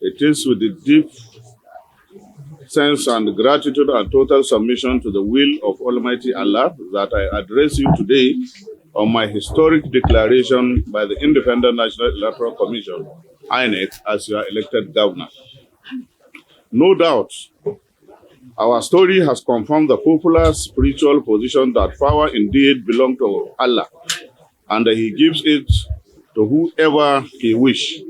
It is with the deep sense and gratitude and total submission to the will of Almighty Allah that I address you today on my historic declaration by the Independent National Electoral Commission, INEC, as your elected governor. No doubt, our story has confirmed the popular spiritual position that power indeed belongs to Allah, and that He gives it to whoever He wishes,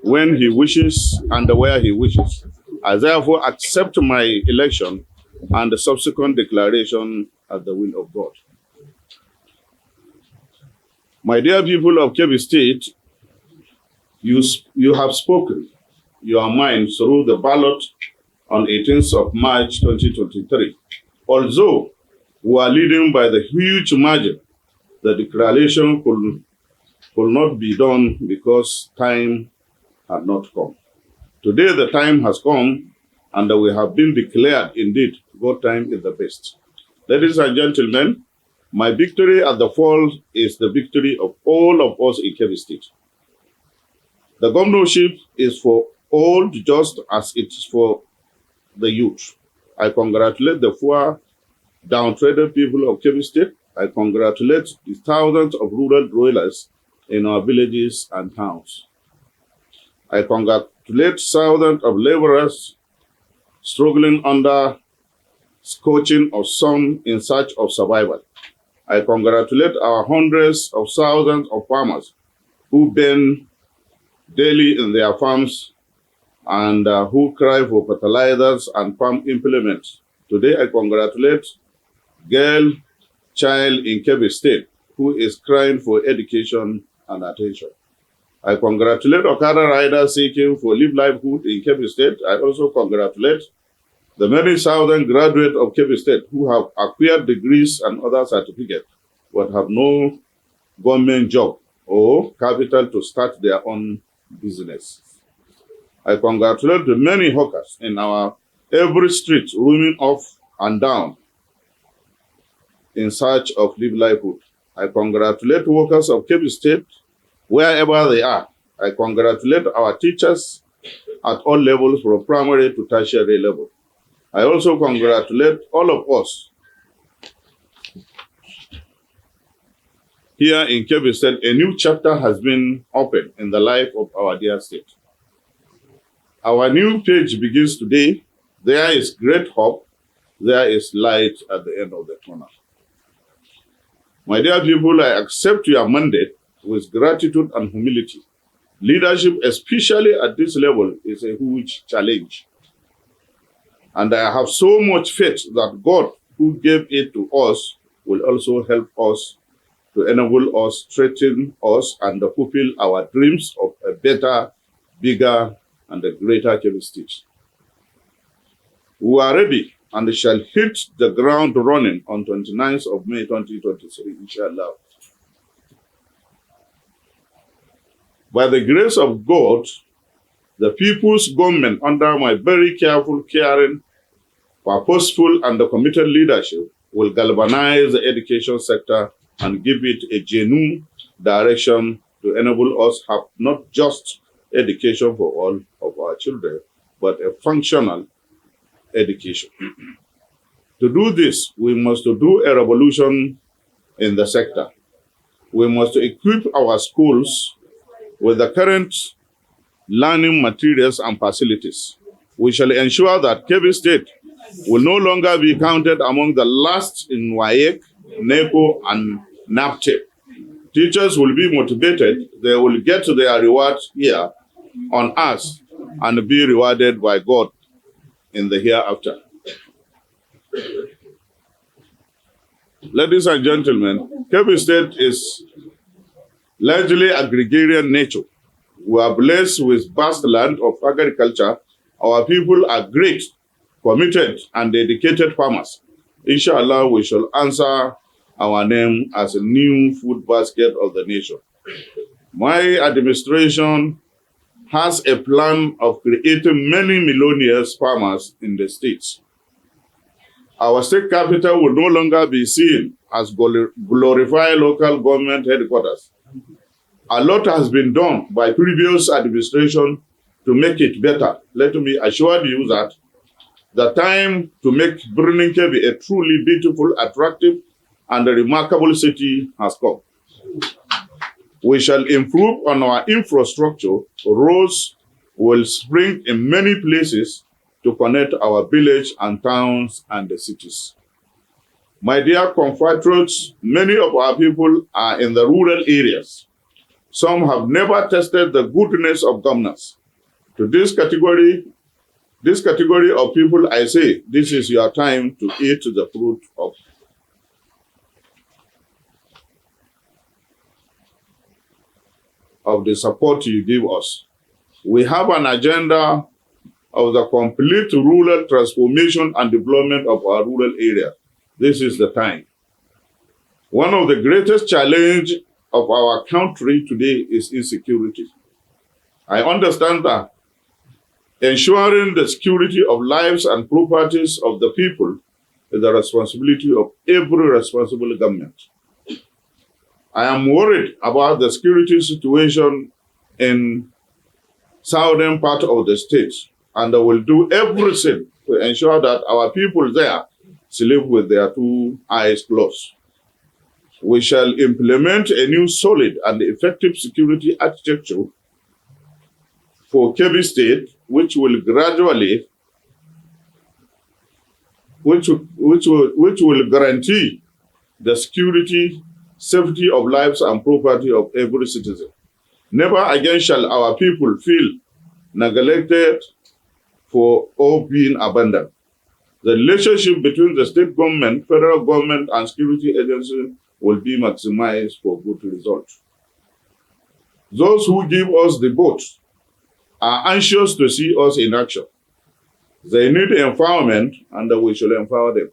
when He wishes, and where He wishes. I therefore accept my election and the subsequent declaration as the will of God. My dear people of Kebbi State, you have spoken your mind through the ballot on 18th of March 2023. Although we are leading by the huge margin, the declaration could not be done because time had not come. Today the time has come, and we have been declared indeed God's time is the best. Ladies and gentlemen, my victory at the fall is the victory of all of us in Kebbi State. The governorship is for all just as it is for the youth. I congratulate the poor, downtrodden people of Kebbi State. I congratulate the thousands of rural dwellers in our villages and towns. I congratulate thousands of laborers struggling under scorching of sun in search of survival. I congratulate our hundreds of thousands of farmers who bend daily in their farms and who cry for fertilizers and farm implements. Today, I congratulate girl, child in Kebbi State who is crying for education and attention. I congratulate Okada riders seeking for live livelihood in Kebbi State. I also congratulate the many thousand graduates of Kebbi State who have acquired degrees and other certificates but have no government job or capital to start their own business. I congratulate the many hawkers in our every street roaming up and down in search of live livelihood. I congratulate workers of Kebbi State wherever they are. I congratulate our teachers at all levels from primary to tertiary level. I also congratulate all of us here in Kebbi State. A new chapter has been opened in the life of our dear state. Our new page begins today. There is great hope. There is light at the end of the tunnel. My dear people, I accept your mandate with gratitude and humility. Leadership, especially at this level, is a huge challenge. And I have so much faith that God, who gave it to us, will also help us to enable us, strengthen us, and fulfill our dreams of a better, bigger, and a greater Kebbi State. We are ready and shall hit the ground running on 29th of May 2023, inshallah. By the grace of God, the people's government, under my very careful, caring, purposeful, and committed leadership, will galvanize the education sector and give it a genuine direction to enable us have not just education for all of our children, but a functional education. To do this, we must do a revolution in the sector. We must equip our schools with the current learning materials and facilities. We shall ensure that Kebbi State will no longer be counted among the last in WAEC, NECO, and NAPTEP. Teachers will be motivated. They will get their reward here on earth and be rewarded by God in the hereafter. Ladies and gentlemen, Kebbi State is largely agrarian nature. We are blessed with vast land of agriculture. Our people are great, committed, and dedicated farmers. Inshallah, we shall answer our name as a new food basket of the nation. My administration has a plan of creating many millionaires farmers in the states. Our state capital will no longer be seen as glorified local government headquarters. A lot has been done by previous administration to make it better. Let me assure you that the time to make Burning Kebbi a truly beautiful, attractive, and a remarkable city has come. We shall improve on our infrastructure. Roads will spring in many places to connect our village and towns and the cities. My dear compatriots, many of our people are in the rural areas. Some have never tasted the goodness of governance. To this category of people, I say, this is your time to eat the fruit of the support you give us. We have an agenda of the complete rural transformation and development of our rural area. This is the time. One of the greatest challenges of our country today is insecurity. I understand that ensuring the security of lives and properties of the people is the responsibility of every responsible government. I am worried about the security situation in southern part of the state, and I will do everything to ensure that our people there sleep with their two eyes closed. We shall implement a new solid and effective security architecture for Kebbi State, which will guarantee the security, safety of lives and property of every citizen. Never again shall our people feel neglected or being abandoned. The relationship between the state government, federal government, and security agencies will be maximized for good results. Those who give us the vote are anxious to see us in action. They need empowerment, and we shall empower them.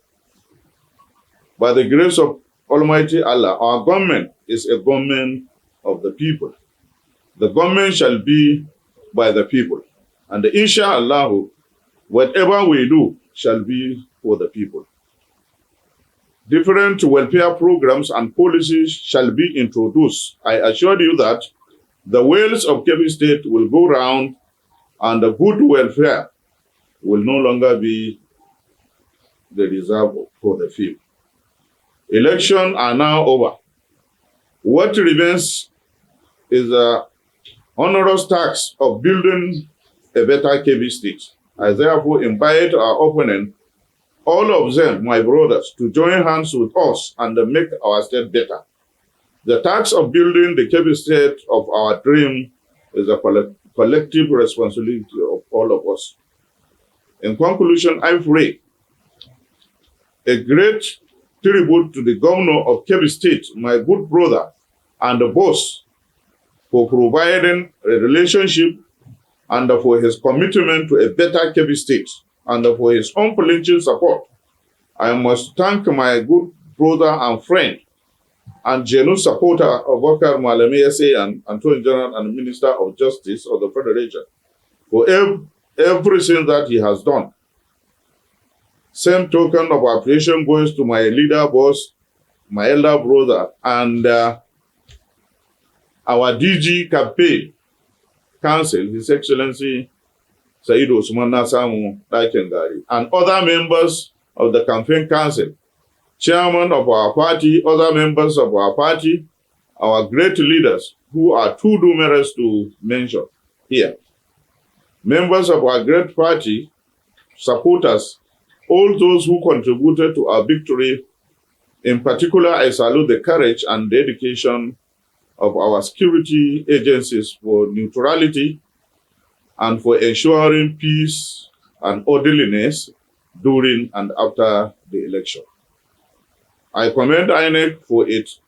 By the grace of Almighty Allah, our government is a government of the people. The government shall be by the people. And inshallah, whatever we do shall be for the people. Different welfare programs and policies shall be introduced. I assure you that the wells of Kebbi State will go round, and the good welfare will no longer be the reserve for the few. Elections are now over. What remains is the onerous task of building a better Kebbi State. I therefore invite our opponent, all of them, my brothers, to join hands with us and make our state better. The task of building the Kebbi State of our dream is a collective responsibility of all of us. In conclusion, I pray a great tribute to the governor of Kebbi State, my good brother and the boss, for providing a relationship and for his commitment to a better Kebbi State and for his unflinching support. I must thank my good brother and friend and genuine supporter of Wakar Malami SA and Attorney General and Minister of Justice of the Federation for everything that he has done. Same token of appreciation goes to my leader boss, my elder brother, and our DG campaign council, His Excellency Said Osman Nasamu Daikengari, and other members of the campaign council, chairman of our party, other members of our party, our great leaders who are too numerous to mention here. Members of our great party, supporters, all those who contributed to our victory. In particular, I salute the courage and dedication of our security agencies for neutrality and for ensuring peace and orderliness during and after the election. I commend INEC for its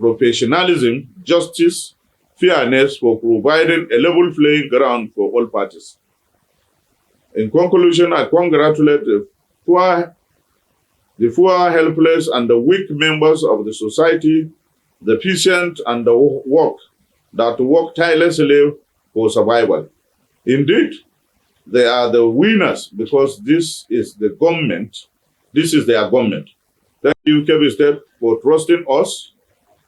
professionalism, justice, fairness, for providing a level playing ground for all parties. In conclusion, I congratulate the poor, helpless, and the weak members of the society, the patient, and the work tirelessly for survival. Indeed, they are the winners because this is the government. This is their government. Thank you, Kebbi State, for trusting us.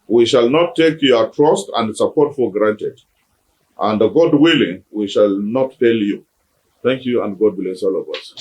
We shall not take your trust and support for granted. And God willing, we shall not fail you. Thank you, and God bless all of us.